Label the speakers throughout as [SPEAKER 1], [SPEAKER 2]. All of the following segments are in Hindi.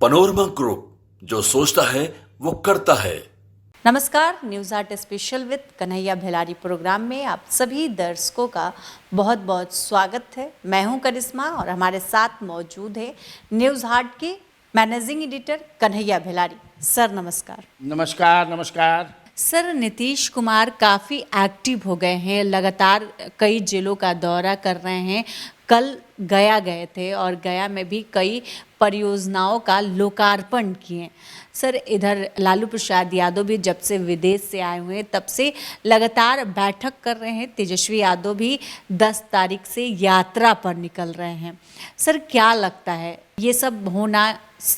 [SPEAKER 1] पनोरमा ग्रुप, जो सोचता है वो करता है।
[SPEAKER 2] नमस्कार, news art special with Kanhaiya Bhilari programme में आप सभी दर्शकों का बहुत बहुत स्वागत है। मैं हूं करिश्मा और हमारे साथ मौजूद है न्यूज़ आर्ट के मैनेजिंग एडिटर कन्हैया भिलारी। सर नमस्कार।
[SPEAKER 3] नमस्कार नमस्कार।
[SPEAKER 2] सर, नीतीश कुमार काफ़ी एक्टिव हो गए हैं, लगातार कई जिलों का दौरा कर रहे हैं। कल गया गए थे और गया में भी कई परियोजनाओं का लोकार्पण किए। सर, इधर लालू प्रसाद यादव भी जब से विदेश से आए हुए हैं तब से लगातार बैठक कर रहे हैं। तेजस्वी यादव भी 10 तारीख से यात्रा पर निकल रहे हैं। सर, क्या लगता है ये सब होना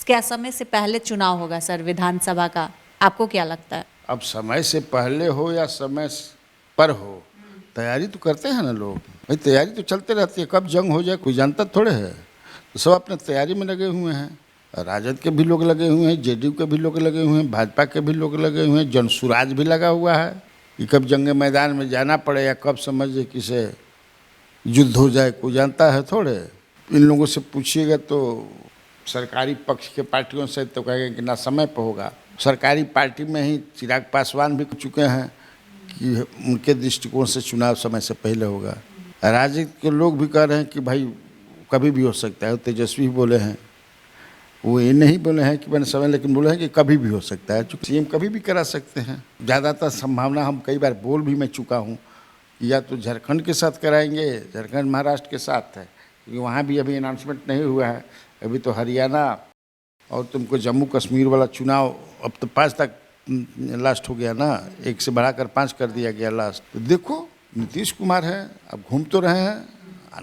[SPEAKER 2] क्या समय से पहले चुनाव होगा सर विधानसभा का? आपको क्या लगता है?
[SPEAKER 3] अब समय से पहले हो या समय पर हो, तैयारी तो करते हैं ना लोग। भाई तैयारी तो चलते रहती है, कब जंग हो जाए कोई जानता थोड़े है। तो सब अपने तैयारी में लगे हुए हैं। राजद के भी लोग लगे हुए हैं, जेडीयू के भी लोग लगे हुए हैं, भाजपा के भी लोग लगे हुए हैं, जनसुराज भी लगा हुआ है कि कब जंग मैदान में जाना पड़े या कब समझे किसे युद्ध हो जाए कोई जानता है थोड़े। इन लोगों से पूछिएगा तो सरकारी पक्ष के पार्टियों से तो कहेंगे कि ना समय पर होगा। सरकारी पार्टी में ही चिराग पासवान भी चुके हैं कि उनके दृष्टिकोण से चुनाव समय से पहले होगा। राजद के लोग भी कह रहे हैं कि भाई कभी भी हो सकता है। तेजस्वी बोले हैं, वो ये नहीं बोले हैं कि मैंने समय, लेकिन बोले हैं कि कभी भी हो सकता है। चूँकि सीएम कभी भी करा सकते हैं। ज़्यादातर संभावना हम कई बार बोल भी मैं चुका हूँ, या तो झारखंड के साथ कराएंगे, झारखंड महाराष्ट्र के साथ है, क्योंकि वहाँ भी अभी अनाउंसमेंट नहीं हुआ है। अभी तो हरियाणा और तुमको जम्मू कश्मीर वाला चुनाव अब तो 5 तक लास्ट हो गया ना, 1 से बढ़ाकर 5 कर दिया गया लास्ट। तो देखो नीतीश कुमार है, अब घूम तो रहे हैं,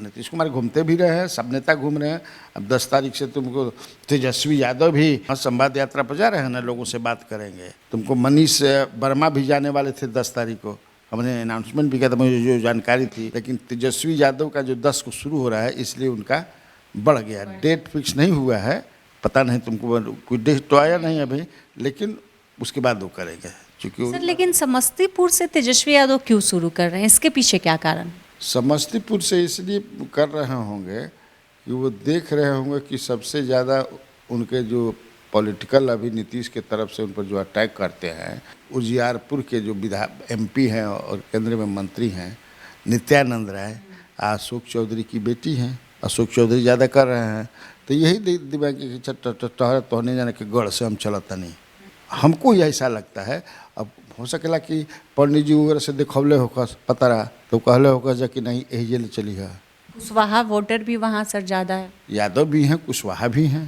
[SPEAKER 3] नीतीश कुमार घूमते भी रहे हैं, सब नेता घूम रहे हैं। अब 10 तारीख से तुमको तेजस्वी यादव भी संवाद यात्रा पर जा रहे हैं ना, लोगों से बात करेंगे। तुमको मनीष वर्मा भी जाने वाले थे 10 तारीख को, हमने अनाउंसमेंट भी किया था, मुझे जो जानकारी थी। लेकिन तेजस्वी यादव का जो 10 को शुरू हो रहा है इसलिए उनका बढ़ गया। डेट फिक्स नहीं हुआ है, पता नहीं तुमको, कोई डेट तो आया नहीं अभी, लेकिन उसके बाद वो करेंगे।
[SPEAKER 2] सर, लेकिन समस्तीपुर से तेजस्वी यादव क्यों शुरू कर रहे हैं? इसके पीछे क्या कारण?
[SPEAKER 3] समस्तीपुर से इसलिए कर रहे होंगे कि वो देख रहे होंगे कि सबसे ज़्यादा उनके जो पॉलिटिकल अभी नीतीश के तरफ से उन पर जो अटैक करते हैं, उजियारपुर के जो एमपी हैं और केंद्र में मंत्री हैं नित्यानंद राय, अशोक चौधरी की बेटी हैं, अशोक चौधरी ज़्यादा कर रहे हैं। तो यही दिमागी कि तो नहीं जाने के गढ़ से हम चलता नहीं, हमको ही ऐसा लगता है। अब हो सकेला कि पंडित जी वगैरह से देखौले होकर पता रहा तो कहले होकर जा कि नहीं यही जेल चली है।
[SPEAKER 2] कुशवाहा वोटर भी वहाँ सर ज़्यादा है,
[SPEAKER 3] यादव भी हैं, कुशवाहा भी हैं।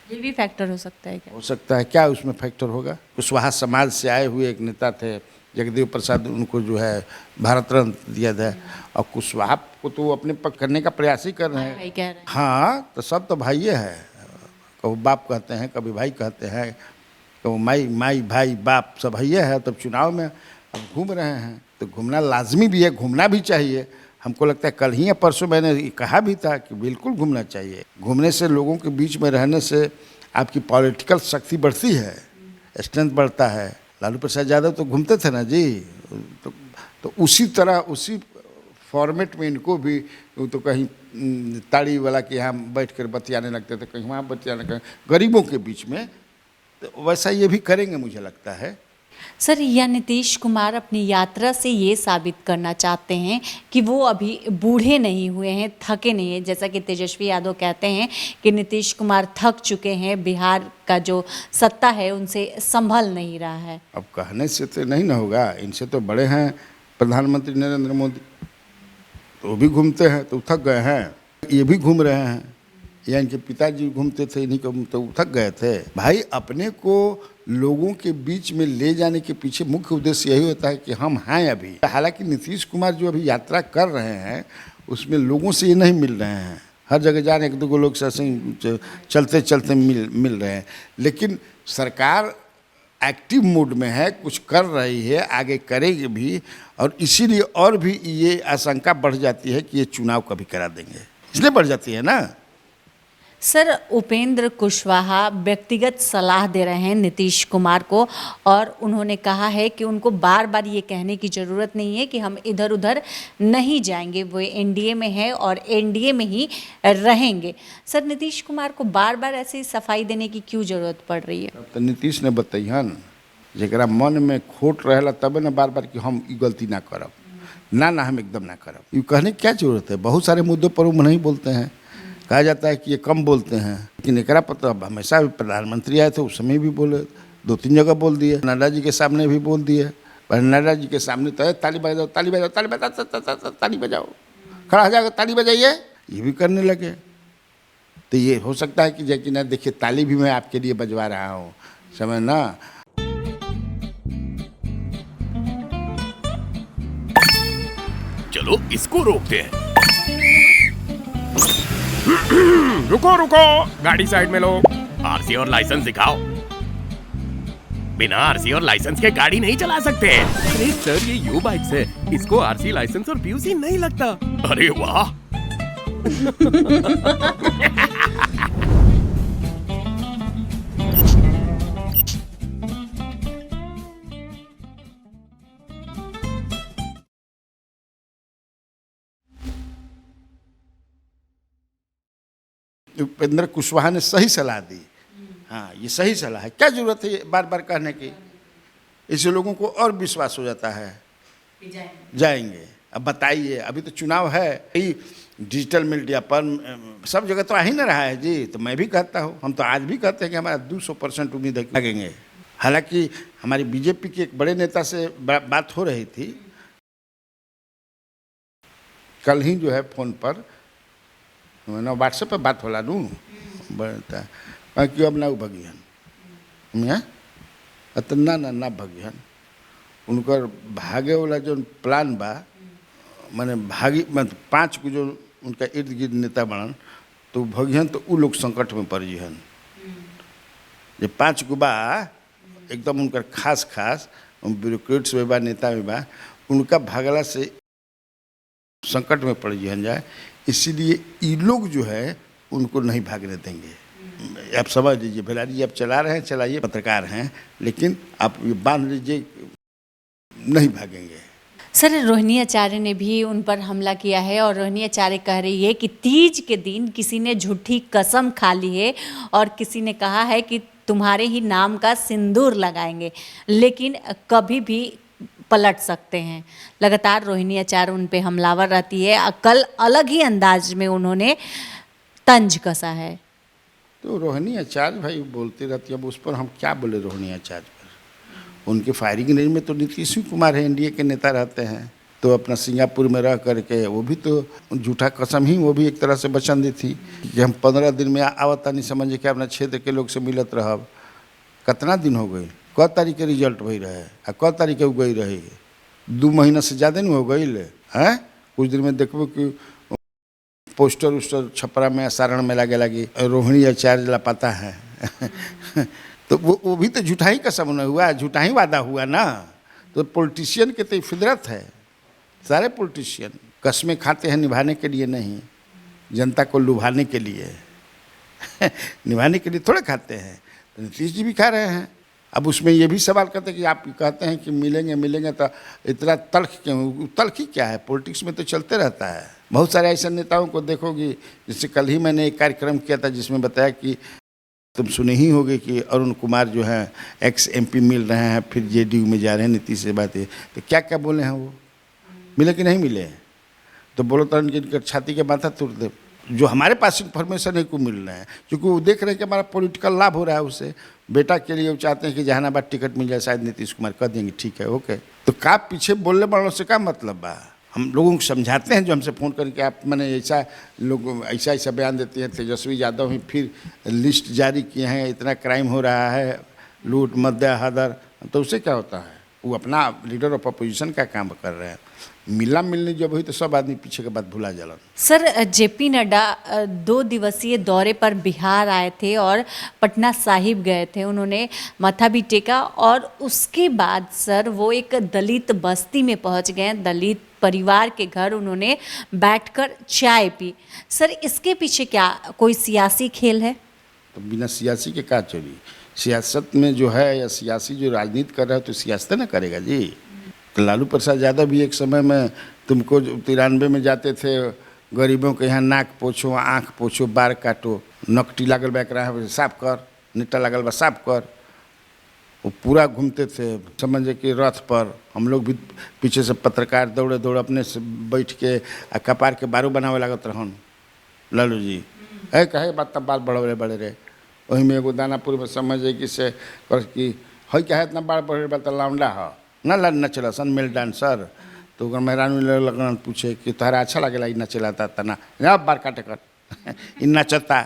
[SPEAKER 2] ये भी फैक्टर हो सकता है क्या?
[SPEAKER 3] हो सकता है, क्या उसमें फैक्टर होगा? कुशवाहा समाज से आए हुए एक नेता थे, जगदेव प्रसाद, उनको जो है भारत रत्न दिया था। और कुशवाहा को तो अपने पक्ष करने का प्रयास ही कर रहे हैं। हाँ, तो सब तो भाई है, कभी बाप कहते हैं, कभी भाई कहते हैं, तो माई भाई बाप सब भैया है। तब चुनाव में अब घूम रहे हैं तो घूमना लाजमी भी है, घूमना भी चाहिए। हमको लगता है कल ही या परसों मैंने कहा भी था कि बिल्कुल घूमना चाहिए। घूमने से, लोगों के बीच में रहने से आपकी पॉलिटिकल शक्ति बढ़ती है, स्ट्रेंथ बढ़ता है। लालू प्रसाद यादव तो घूमते थे ना जी, तो उसी तरह उसी फॉर्मेट में इनको भी तो कहीं ताड़ी वाला के यहाँ बैठ कर बतियाने लगते थे, कहीं वहाँ बतियाने, कहीं गरीबों के बीच में, तो वैसा ये भी करेंगे मुझे लगता है।
[SPEAKER 2] सर, या नीतीश कुमार अपनी यात्रा से ये साबित करना चाहते हैं कि वो अभी बूढ़े नहीं हुए हैं, थके नहीं हैं, जैसा कि तेजस्वी यादव कहते हैं कि नीतीश कुमार थक चुके हैं, बिहार का जो सत्ता है उनसे संभल नहीं रहा है।
[SPEAKER 3] अब कहने से तो नहीं ना होगा, इनसे तो बड़े हैं प्रधानमंत्री नरेंद्र मोदी, तो वो भी घूमते हैं तो थक गए हैं, ये भी घूम रहे हैं, या इनके पिताजी घूमते थे, इन्हीं को तो थक गए थे। भाई अपने को लोगों के बीच में ले जाने के पीछे मुख्य उद्देश्य यही होता है कि हम हैं अभी। हालांकि नीतीश कुमार जो अभी यात्रा कर रहे हैं उसमें लोगों से ये नहीं मिल रहे हैं, हर जगह जा रहे हैं, 1-2 लोग से ऐसे चलते चलते मिल रहे हैं, लेकिन सरकार एक्टिव मोड में है, कुछ कर रही है, आगे करेगी भी। और इसीलिए और भी ये आशंका बढ़ जाती है कि ये चुनाव कभी करा देंगे, इसलिए बढ़ जाती है ना।
[SPEAKER 2] सर, उपेंद्र कुशवाहा व्यक्तिगत सलाह दे रहे हैं नीतीश कुमार को और उन्होंने कहा है कि उनको बार बार ये कहने की ज़रूरत नहीं है कि हम इधर उधर नहीं जाएंगे, वो एनडीए में है और एनडीए में ही रहेंगे। सर, नीतीश कुमार को बार बार ऐसी सफाई देने की क्यों ज़रूरत पड़ रही है?
[SPEAKER 3] तो नीतीश ने बतैहन जरा मन में खोट रहेला तब न बार बार कि हम ई गलती ना करब, ना हम एकदम ना करब, ये कहने की क्या जरूरत है? बहुत सारे मुद्दों पर वो नहीं बोलते हैं, कहा जाता है कि ये कम बोलते हैं, लेकिन एकरा पता हमेशा प्रधानमंत्री आए थे उस समय भी बोले, 2-3 जगह बोल दिए, नड्डा जी के सामने भी बोल दिए। पर नड्डा जी के सामने तो ताली बजाओ ताली बजाओ ताली बजाओ ताली बजाओ, खड़ा हो जाएगा ताली बजाइए, ये भी करने लगे। तो ये हो सकता है कि जैकि ना देखिए ताली भी मैं आपके लिए बजवा रहा हूँ, समझ ना।
[SPEAKER 4] चलो इसको रोकते हैं। रुको, गाड़ी साइड में लो। आरसी और लाइसेंस दिखाओ। बिना आरसी और लाइसेंस के गाड़ी नहीं चला सकते। अरे सर, ये यू बाइक्स है, इसको आरसी, लाइसेंस और पीयूसी नहीं लगता। अरे वाह।
[SPEAKER 3] उपेंद्र कुशवाहा ने सही सलाह दी। हाँ, ये सही सलाह है, क्या जरूरत है बार बार कहने की? इससे लोगों को और विश्वास हो जाता है जाएंगे। अब बताइए, अभी तो चुनाव है, डिजिटल मीडिया पर सब जगह तो आ ही ना रहा है जी। तो मैं भी कहता हूँ, हम तो आज भी कहते हैं कि हमारा 200% उम्मीद है लगेंगे। हालांकि हमारी बीजेपी के एक बड़े नेता से बात हो रही थी कल ही, जो है फ़ोन पर ना व्हाट्सएप पर बात होला नू बढ़ता क्यों अब ना भगियन मैं ना भगियन उनकर भागे वाला जो प्लान बा, माने भागी मतलब 5 को जो उनका इर्द गिर्द नेता बनन तो भगियन, तो उ लोग संकट में पड़ जिहन। जो 5 को बा एकदम उनकर खास ब्यूरोक्रेट्स में बा, नेता में बा, उनका भागला से संकट में पड़ जिहन जाए। इसीलिए ये लोग जो है उनको नहीं भागने देंगे। आप समझ लीजिए, भला जी आप चला रहे हैं, चलाइए, पत्रकार हैं, लेकिन आप ये बांध लीजिए नहीं भागेंगे।
[SPEAKER 2] सर, रोहिणी आचार्य ने भी उन पर हमला किया है और रोहिणी आचार्य कह रही है कि तीज के दिन किसी ने झूठी कसम खा ली है और किसी ने कहा है कि तुम्हारे ही नाम का सिंदूर लगाएंगे, लेकिन कभी भी पलट सकते हैं। लगातार रोहिणी आचार्य उन पे हमलावर रहती है। कल अलग ही अंदाज में उन्होंने तंज कसा है।
[SPEAKER 3] तो रोहिणी आचार्य भाई बोलती रहती है, अब उस पर हम क्या बोले? रोहिणी आचार्य पर उनके फायरिंग रेंज में तो नीतीश कुमार है, एनडीए के नेता रहते हैं। तो अपना सिंगापुर में रह करके वो भी तो झूठा कसम ही, वो भी एक तरह से वचन दी थी कि हम 15 दिन में आवता नहीं समझे कि अपना क्षेत्र के लोग से मिलत रहब। कितना दिन हो गई? क तारीख के रिजल्ट वही रहे आ क तारीख के गई रही? 2 महीना से ज़्यादा नहीं हो गई हैं। कुछ दिन में देखो कि पोस्टर उस्टर छपरा में, सारण में लगी रोहिणी आचार्य लापता है। तो वो भी तो झूठा ही कसम न हुआ, झूठा ही वादा हुआ ना। तो पॉलिटिशियन के तो फितरत है, सारे पॉलिटिशियन कस्में खाते हैं निभाने के लिए नहीं, जनता को लुभाने के लिए। निभाने के लिए थोड़े खाते हैं। तो नीतीश जी भी खा रहे हैं। अब उसमें ये भी सवाल करते हैं कि आप कहते हैं कि मिलेंगे तो इतना तल्ख क्यों? तल्ख ही क्या है? पॉलिटिक्स में तो चलते रहता है। बहुत सारे ऐसे नेताओं को देखोगी, जैसे कल ही मैंने एक कार्यक्रम किया था जिसमें बताया कि तुम सुने ही होगे कि अरुण कुमार जो है एक्स MP मिल रहे हैं, फिर JDU में जा रहे हैं, नीतीश से बात है। तो क्या क्या बोले हैं वो? मिले कि नहीं मिले? तो बोलो तो इनके छाती के माथा तोड़ दे। जो हमारे पास इन्फॉर्मेशन है को मिल रहे हैं, क्योंकि वो देख रहे हैं कि हमारा पॉलिटिकल लाभ हो रहा है उससे। बेटा के लिए वो चाहते हैं कि जहानाबाद टिकट मिल जाए, शायद नीतीश कुमार कर देंगे, ठीक है ओके। तो का पीछे बोलने वालों से क्या मतलब बा? हम लोगों को समझाते हैं जो हमसे फ़ोन करके आप मैंने ऐसा लोग ऐसा बयान देते हैं। तेजस्वी यादव ही फिर लिस्ट जारी किए हैं, इतना क्राइम हो रहा है, लूट मद्दा हदर, तो उससे क्या होता है? वो अपना लीडर ऑफ अपोजिशन का काम कर रहे हैं। मिलना मिलनी जब हुई तो सब आदमी पीछे के बात भुला जालन।
[SPEAKER 2] सर जेपी नड्डा 2 दिवसीय दौरे पर बिहार आए थे और पटना साहिब गए थे, उन्होंने माथा भी टेका और उसके बाद सर वो एक दलित बस्ती में पहुंच गए, दलित परिवार के घर उन्होंने बैठकर चाय पी। सर इसके पीछे क्या कोई सियासी खेल है?
[SPEAKER 3] तो बिना सियासी के क्या चोरी, सियासत में जो है या सियासी जो राजनीति कर रहा है तो सियासत ना करेगा जी। लालू प्रसाद यादव भी एक समय में तुमको 93 में जाते थे गरीबों के यहाँ नाक पोछो, आँख पोछो, बार काटो, नकटी लागल बैक रहा है साफ कर, निट्टा लागल बा साफ कर, वो पूरा घूमते थे समझे कि रथ पर। हम लोग भी पीछे से पत्रकार दौड़े दौड़े अपने से बैठ के कपार के बारू बनावे लागत रहन लालू जी। कहे बात तब बाल बड़े बड़े रहे, वही में एगो दानापुर में समझे कि से कर कि है क्या है इतना बाल बड़े बात लौंडा है ना ला नचला सन मेल डांसर। तो अगर मेहरान लगन पूछे कि तोहरा अच्छा लगेला नचलाता तना ना बार काटे कर इ नचता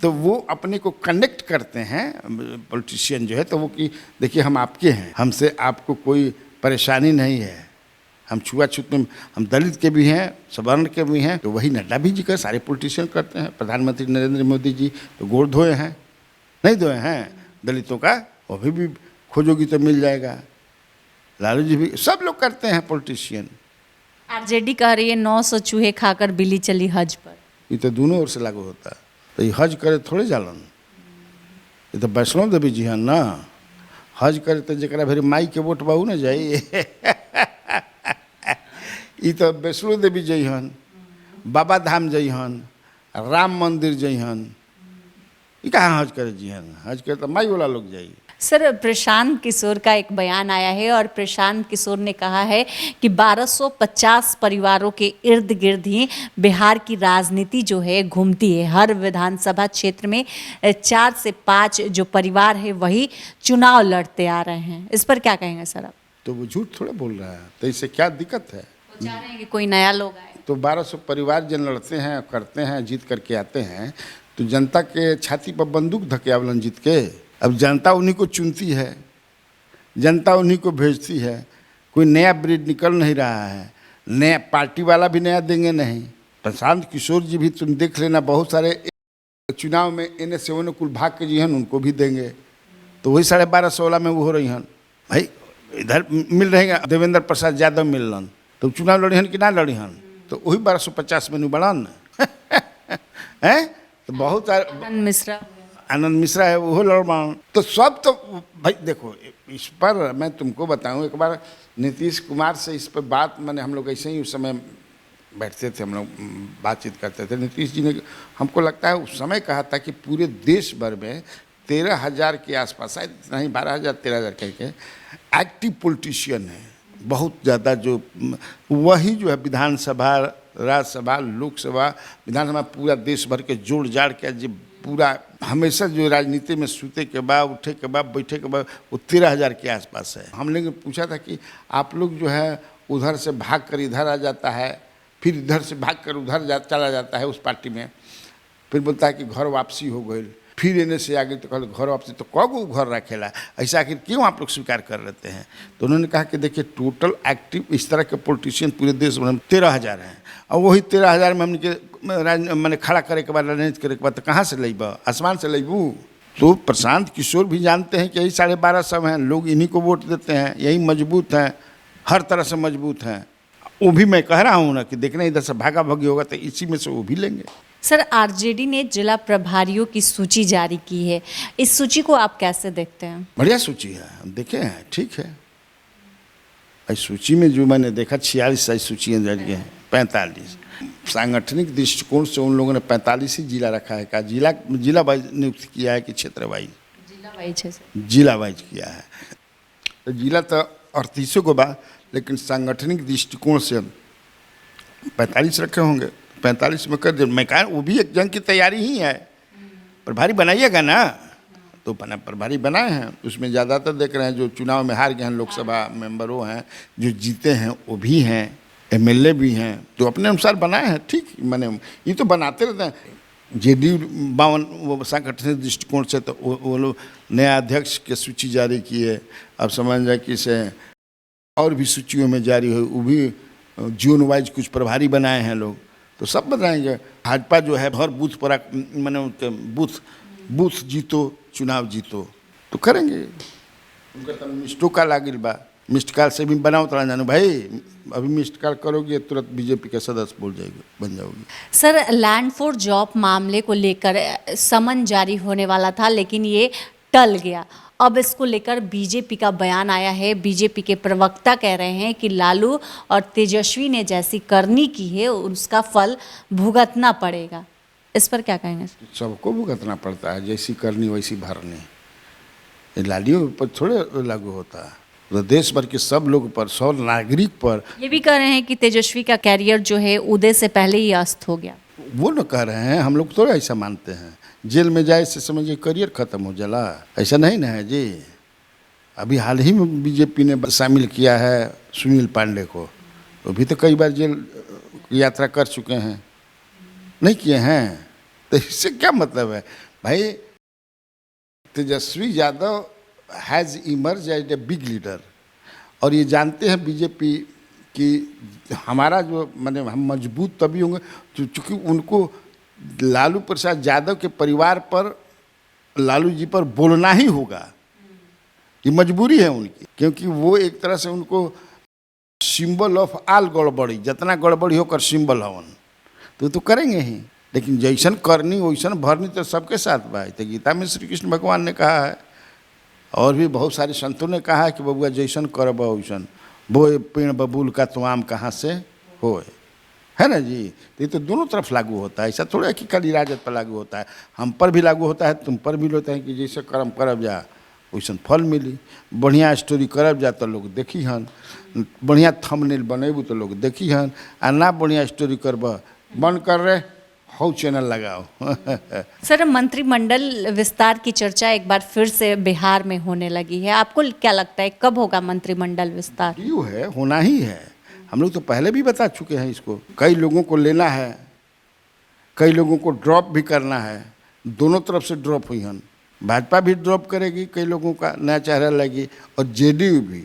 [SPEAKER 3] तो वो अपने को कनेक्ट करते हैं पॉलिटिशियन जो है, तो वो कि देखिए हम आपके हैं, हमसे आपको कोई परेशानी नहीं है, हम छुआछूत में हम दलित के भी हैं, सवर्ण के भी हैं। तो वही नड्डा भी जी का सारे पॉलिटिशियन करते हैं। प्रधानमंत्री नरेंद्र मोदी जी तो गोड़ धोए हैं, नहीं धोए हैं दलितों का, वो भी खोजोगी तो मिल जाएगा। लालू जी भी सब लोग करते हैं पॉलिटिशियन।
[SPEAKER 2] आरजेडी कह रही है 900 चूहे खाकर बिल्ली चली हज पर।
[SPEAKER 3] ये तो दोनों ओर से लागू होता है। तो ये हज करे थोड़े जालन, ये तो वैष्णो देवी जी हैं ना। हज करे तो जरा फिर माई के वोट बाबू ना जाइए ये तो वैष्णो देवी जइहन, बाबा धाम जइहन, राम मंदिर जइहन, ये कहाँ हज करे जिहन, हज करे तो माई वाला लोग जाइए।
[SPEAKER 2] सर प्रशांत किशोर का एक बयान आया है और प्रशांत किशोर ने कहा है कि 1250 परिवारों के इर्द गिर्द ही बिहार की राजनीति जो है घूमती है। हर विधानसभा क्षेत्र में 4 से 5 जो परिवार है वही चुनाव लड़ते आ रहे हैं। इस पर क्या कहेंगे सर आप?
[SPEAKER 3] तो वो झूठ थोड़ा बोल रहा है, तो इससे क्या दिक्कत है?
[SPEAKER 2] वो चाह रहे हैं कि कोई नया लोग आए।
[SPEAKER 3] तो 1200 परिवार जन लड़ते हैं, करते हैं, जीत करके आते हैं, तो जनता के छाती पर बंदूक धके आवलन जीत के। अब जनता उन्हीं को चुनती है, जनता उन्हीं को भेजती है। कोई नया ब्रीड निकल नहीं रहा है, नया पार्टी वाला भी नया देंगे नहीं। प्रशांत किशोर जी भी तुम देख लेना, बहुत सारे चुनाव में इन्हें से उन्हें कुल भाग के जी हैं उनको भी देंगे। तो वही 1250 में वो हो रही हैं भाई। इधर मिल रहेगा देवेंद्र प्रसाद यादव मिलन, तो चुनाव लड़ी हन कि ना लड़ी हन, तो वही 1250 में बढ़न है। तो बहुत सारे आनंद मिश्रा है वो लड़वान, तो सब तो भाई देखो। इस पर मैं तुमको बताऊं, एक बार नीतीश कुमार से इस पर बात, मैंने हम लोग ऐसे ही उस समय बैठते थे, हम लोग बातचीत करते थे। नीतीश जी ने हमको लगता है उस समय कहा था कि पूरे देश भर में 13,000 के आसपास, शायद नहीं 12,000 13,000 कह के एक्टिव पॉलिटिशियन है बहुत ज़्यादा, जो वही जो है विधानसभा, राज्यसभा, लोकसभा, विधानसभा पूरा देश भर के जोड़ जाड़ के जो पूरा हमेशा जो राजनीति में सूते के बाद, उठे के बाद, बैठे के बाद, वो 13,000 के आसपास है। हमने पूछा था कि आप लोग जो है उधर से भाग कर इधर आ जाता है, फिर इधर से भाग कर उधर चला जाता है उस पार्टी में, फिर बोलता है कि घर वापसी हो गई, फिर इन्हें से आगे तो कहते घर वापसी, तो कगो घर रखेला, ऐसा आखिर क्यों आप लोग स्वीकार कर लेते हैं? तो उन्होंने कहा कि देखिए टोटल एक्टिव इस तरह के पॉलिटिशियन पूरे देश में 13,000 हैं, और वही 13,000 में हमने मैंने खड़ा करे के बाद, राजनीति करे के बाद तो कहाँ से लेब, आसमान से लेबू? तो प्रशांत किशोर भी जानते हैं कि यही 1250 हैं लोग, इन्हीं को वोट देते हैं, यही मजबूत हैं, हर तरह से मजबूत हैं। वो भी मैं कह रहा हूँ ना कि देखना इधर से भागा भागी होगा तो इसी में से वो भी लेंगे।
[SPEAKER 2] सर आरजेडी ने जिला प्रभारियों की सूची जारी की है, इस सूची को आप कैसे देखते हैं?
[SPEAKER 3] बढ़िया सूची है, हम देखे हैं, ठीक है। इस सूची में जो मैंने देखा 46 ऐसी सूचियाँ जारी हैं, 45 सांगठनिक दृष्टिकोण से उन लोगों ने 45 ही जिला रखा है। कहा जिला वाइज नियुक्त किया है कि क्षेत्र वाइज? जिला वाइज किया है। तो जिला तो 38 को बा, लेकिन सांगठनिक दृष्टिकोण से 45 रखे होंगे। 45 में कर दे, मैं कहा वो भी एक जंग की तैयारी ही है। प्रभारी बनाइएगा ना, तो प्रभारी बनाए हैं, उसमें ज़्यादातर देख रहे हैं जो चुनाव में हार गए हैं, लोकसभा मेंबर वो हैं, जो जीते हैं वो भी हैं, एमएलए भी हैं, तो अपने अनुसार बनाए हैं। ठीक, मैंने ये तो बनाते रहते हैं। जेडी 52 वो सांगठनिक दृष्टिकोण से तो वो लोग नया अध्यक्ष की सूची जारी की है। अब समझ जाए कि इसे और भी सूचियों में जारी हो, वो भी जोन वाइज कुछ प्रभारी बनाए हैं लोग, तो सब बताएंगे। भाजपा जो है हर बूथ पर मैंने बूथ जीतो चुनाव जीतो तो करेंगे। उनका तो मिस्टो का लागिल बा, मिस्ड कॉल से भी बनाओ तो जानू भाई, अभी मिस्ड कॉल करोगे तुरंत बीजेपी के सदस्य बन जाओगे।
[SPEAKER 2] सर, लैंड फॉर जॉब मामले को लेकर समन जारी होने वाला था, लेकिन ये टल गया। अब इसको लेकर बीजेपी का बयान आया है। बीजेपी के प्रवक्ता कह रहे हैं कि लालू और तेजस्वी ने जैसी करनी की है उसका फल भुगतना पड़ेगा। इस पर क्या कहेंगे?
[SPEAKER 3] सबको भुगतना पड़ता है, जैसी करनी वैसी भरनी। ये लालियों पर थोड़े लागू होता है, तो देश भर के सब लोग पर, 100 नागरिक पर।
[SPEAKER 2] ये भी कह रहे हैं कि तेजस्वी का कैरियर जो है उदय से पहले ही अस्त हो गया।
[SPEAKER 3] वो न कह रहे हैं, हम लोग थोड़ा ऐसा मानते हैं। जेल में जाए से समझिए करियर खत्म हो जाला, ऐसा नहीं ना है जी। अभी हाल ही में बीजेपी ने शामिल किया है सुनील पांडे को, वो भी तो कई बार जेल की यात्रा कर चुके हैं, नहीं किए हैं। तो इससे क्या मतलब है भाई? Tejashwi Yadav has emerge as a big leader, और ये जानते हैं बीजेपी कि हमारा जो माने हम मजबूत तभी होंगे चूँकि उनको लालू प्रसाद यादव के परिवार पर, लालू जी पर बोलना ही होगा। ये मजबूरी है उनकी, क्योंकि वो एक तरह से उनको सिंबल ऑफ आल गड़बड़ी, जितना गड़बड़ी होकर सिंबल हवन, तो करेंगे ही। लेकिन जैसन करनी वैसन भरनी तो सबके साथ बा। तो गीता में श्री कृष्ण भगवान ने कहा है, और भी बहुत सारे संतों ने कहा है कि बबुआ जैसन करब वैसन, बोए पेड़ बबूल का तो आम कहाँ से होए, है ना जी। तो ये तो दोनों तरफ लागू होता है, ऐसा थोड़ा है कि खाली राजद पर लागू होता है, हम पर भी लागू होता है, तुम पर भी होता है कि जैसे कर्म करब जा वैसन फल मिली। बढ़िया स्टोरी करब जा तो लोग देखी हन, बढ़िया थंबनेल बनेबू तो लोग देखी हन, आ ना बढ़िया स्टोरी करब बंद कर रहे हो चैनल लगाओ।
[SPEAKER 2] सर, मंत्रिमंडल विस्तार की चर्चा एक बार फिर से बिहार में होने लगी है। आपको क्या लगता है कब होगा मंत्रिमंडल विस्तार?
[SPEAKER 3] ड्यू है, होना ही है। हम लोग तो पहले भी बता चुके हैं इसको। कई लोगों को लेना है, कई लोगों को ड्रॉप भी करना है, दोनों तरफ से ड्रॉप हुई हन। भाजपा भी ड्रॉप करेगी, कई लोगों का नया चेहरा लगेगी, और जेडीयू भी।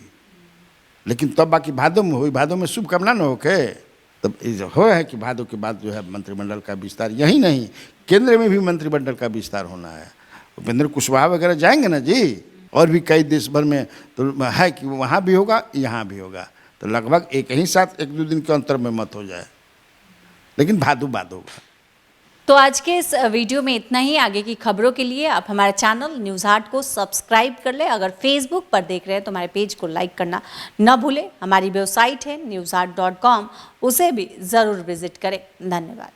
[SPEAKER 3] लेकिन तब बाकी भादो में हुई, भादो में शुभकामना न होके तब हो है कि भादो के बाद जो है मंत्रिमंडल का विस्तार, यही नहीं केंद्र में भी मंत्रिमंडल का विस्तार होना है। उपेंद्र कुशवाहा वगैरह जाएंगे ना जी, और भी कई देश भर में तो है कि वहाँ भी होगा यहाँ भी होगा, तो लगभग एक ही साथ 1-2 दिन के अंतर में मत हो जाए, लेकिन भादो बाद होगा।
[SPEAKER 2] तो आज के इस वीडियो में इतना ही। आगे की खबरों के लिए आप हमारे चैनल न्यूज़ हाट को सब्सक्राइब कर लें। अगर फेसबुक पर देख रहे हैं तो हमारे पेज को लाइक करना न भूलें। हमारी वेबसाइट है newsart.com, उसे भी ज़रूर विजिट करें। धन्यवाद।